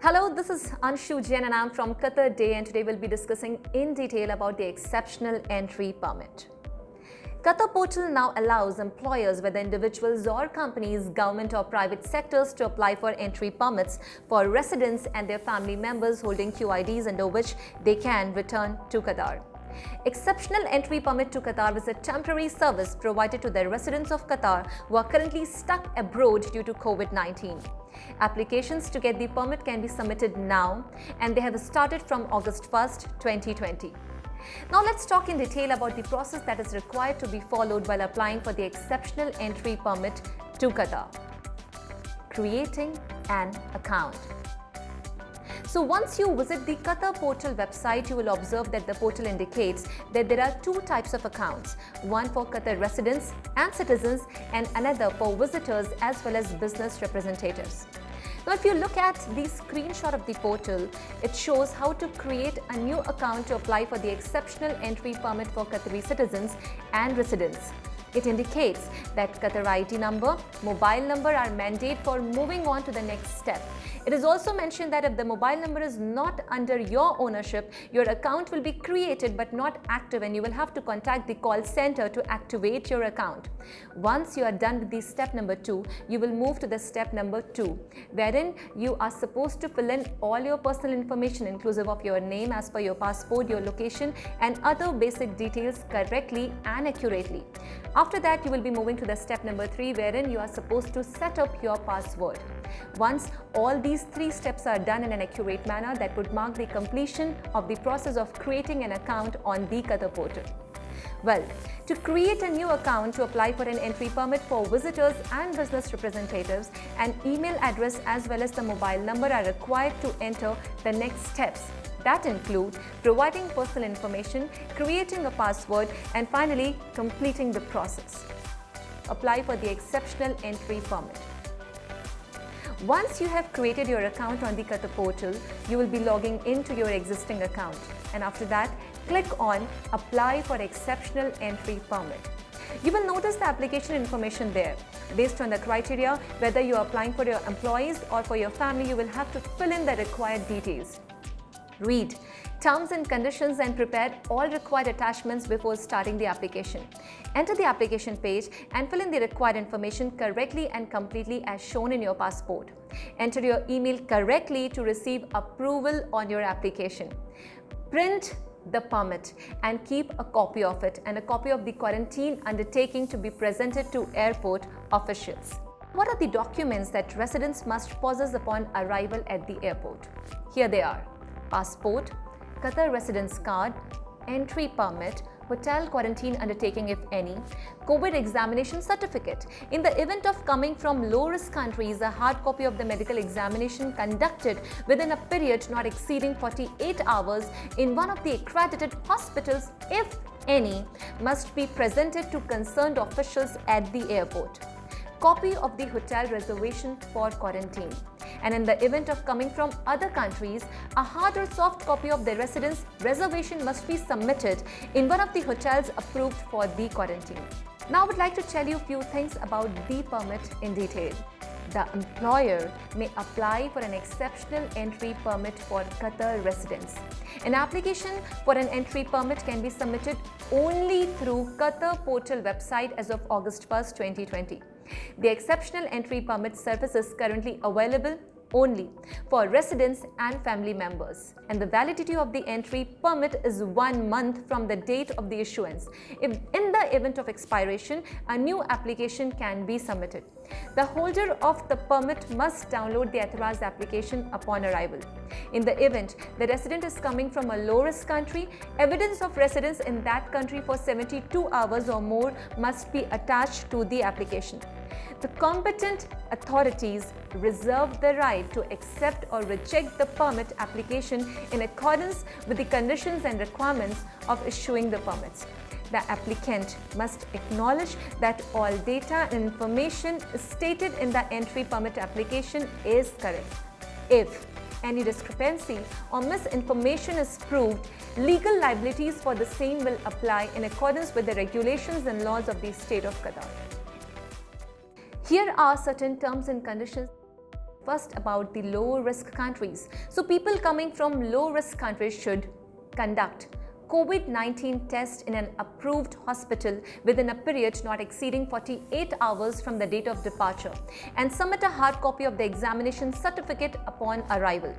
Hello, this is Anshu Jain and I'm from Qatar Day, and today we'll be discussing in detail about the exceptional entry permit. Qatar Portal now allows employers, whether individuals or companies, government or private sectors, to apply for entry permits for residents and their family members holding QIDs under which they can return to Qatar. Exceptional entry permit to Qatar is a temporary service provided to the residents of Qatar who are currently stuck abroad due to COVID-19. Applications to get the permit can be submitted now, and they have started from August 1st, 2020. Now let's talk in detail about the process that is required to be followed while applying for the exceptional entry permit to Qatar. Creating an account. So once you visit the Qatar Portal website, you will observe that the portal indicates that there are two types of accounts, one for Qatar residents and citizens and another for visitors as well as business representatives. Now if you look at the screenshot of the portal, it shows how to create a new account to apply for the exceptional entry permit for Qatari citizens and residents. It indicates that Qatar ID number, mobile number are mandate for moving on to the next step. It is also mentioned that if the mobile number is not under your ownership, your account will be created but not active, and you will have to contact the call center to activate your account. Once you are done with the step number 2, you will move to the step number 2, wherein you are supposed to fill in all your personal information inclusive of your name as per your passport, your location and other basic details correctly and accurately. After that, you will be moving to the step number 3, wherein you are supposed to set up your password. Once all these 3 steps are done in an accurate manner, that would mark the completion of the process of creating an account on the Qatar Portal. Well, to create a new account to apply for an entry permit for visitors and business representatives, an email address as well as the mobile number are required to enter the next steps. That include providing personal information, creating a password, and finally completing the process. Apply for the exceptional entry permit. Once you have created your account on the Qatar Portal, you will be logging into your existing account, and after that, click on Apply for Exceptional Entry Permit. You will notice the application information there. Based on the criteria, whether you are applying for your employees or for your family, you will have to fill in the required details. Read terms and conditions and prepare all required attachments before starting the application. Enter the application page and fill in the required information correctly and completely as shown in your passport. Enter your email correctly to receive approval on your application. Print the permit and keep a copy of it and a copy of the quarantine undertaking to be presented to airport officials. What are the documents that residents must possess upon arrival at the airport? Here they are: passport, Qatar residence card, entry permit, hotel quarantine undertaking if any, COVID examination certificate. In the event of coming from low-risk countries, a hard copy of the medical examination conducted within a period not exceeding 48 hours in one of the accredited hospitals, if any, must be presented to concerned officials at the airport. Copy of the hotel reservation for quarantine. And in the event of coming from other countries, a hard or soft copy of the residence reservation must be submitted in one of the hotels approved for the quarantine. Now I would like to tell you a few things about the permit in detail. The employer may apply for an exceptional entry permit for Qatar residents. An application for an entry permit can be submitted only through Qatar Portal website as of August 1st, 2020. The exceptional entry permit service is currently available only for residents and family members, and the validity of the entry permit is 1 month from the date of the issuance. If in the event of expiration, a new application can be submitted. The holder of the permit must download the authorized application upon arrival. In the event the resident is coming from a low-risk country, evidence of residence in that country for 72 hours or more must be attached to the application. The competent authorities reserve the right to accept or reject the permit application in accordance with the conditions and requirements of issuing the permits. The applicant must acknowledge that all data and information stated in the entry permit application is correct. If any discrepancy or misinformation is proved, legal liabilities for the same will apply in accordance with the regulations and laws of the state of Qatar. Here are certain terms and conditions first about the low-risk countries. So people coming from low-risk countries should conduct COVID-19 test in an approved hospital within a period not exceeding 48 hours from the date of departure and submit a hard copy of the examination certificate upon arrival.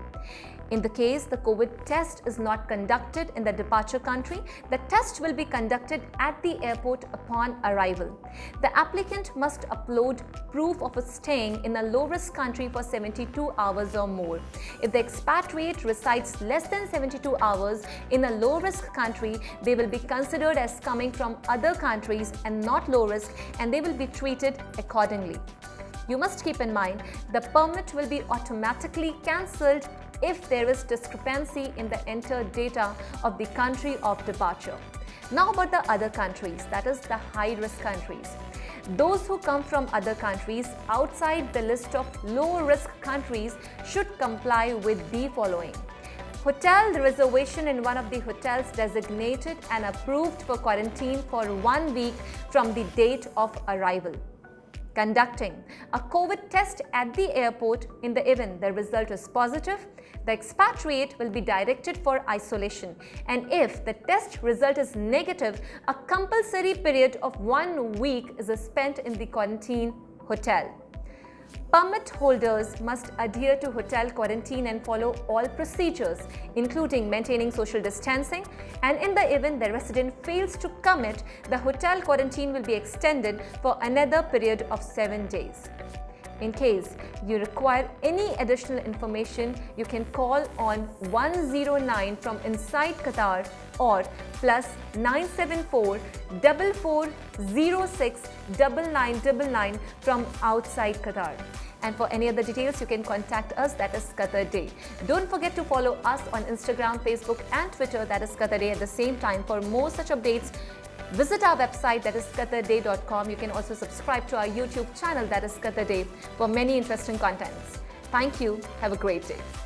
In the case the COVID test is not conducted in the departure country, the test will be conducted at the airport upon arrival. The applicant must upload proof of staying in a low-risk country for 72 hours or more. If the expatriate resides less than 72 hours in a low-risk country, they will be considered as coming from other countries and not low-risk, and they will be treated accordingly. You must keep in mind the permit will be automatically cancelled if there is discrepancy in the entered data of the country of departure. Now about the other countries, that is the high-risk countries. Those who come from other countries outside the list of low-risk countries should comply with the following. Hotel reservation in one of the hotels designated and approved for quarantine for 1 week from the date of arrival. Conducting a COVID test at the airport in the event the result is positive, the expatriate will be directed for isolation, and if the test result is negative, a compulsory period of 1 week is spent in the quarantine hotel. Permit holders must adhere to hotel quarantine and follow all procedures, including maintaining social distancing, and in the event the resident fails to commit, the hotel quarantine will be extended for another period of 7 days. In case you require any additional information, you can call on 109 from inside Qatar or plus 974 4406 9999 from outside Qatar. And for any other details, you can contact us, that is Qatar Day. Don't forget to follow us on Instagram, Facebook and Twitter, that is Qatar Day at the same time. For more such updates, visit our website, that is qatarday.com. You can also subscribe to our YouTube channel, that is Qatar Day, for many interesting contents. Thank you. Have a great day.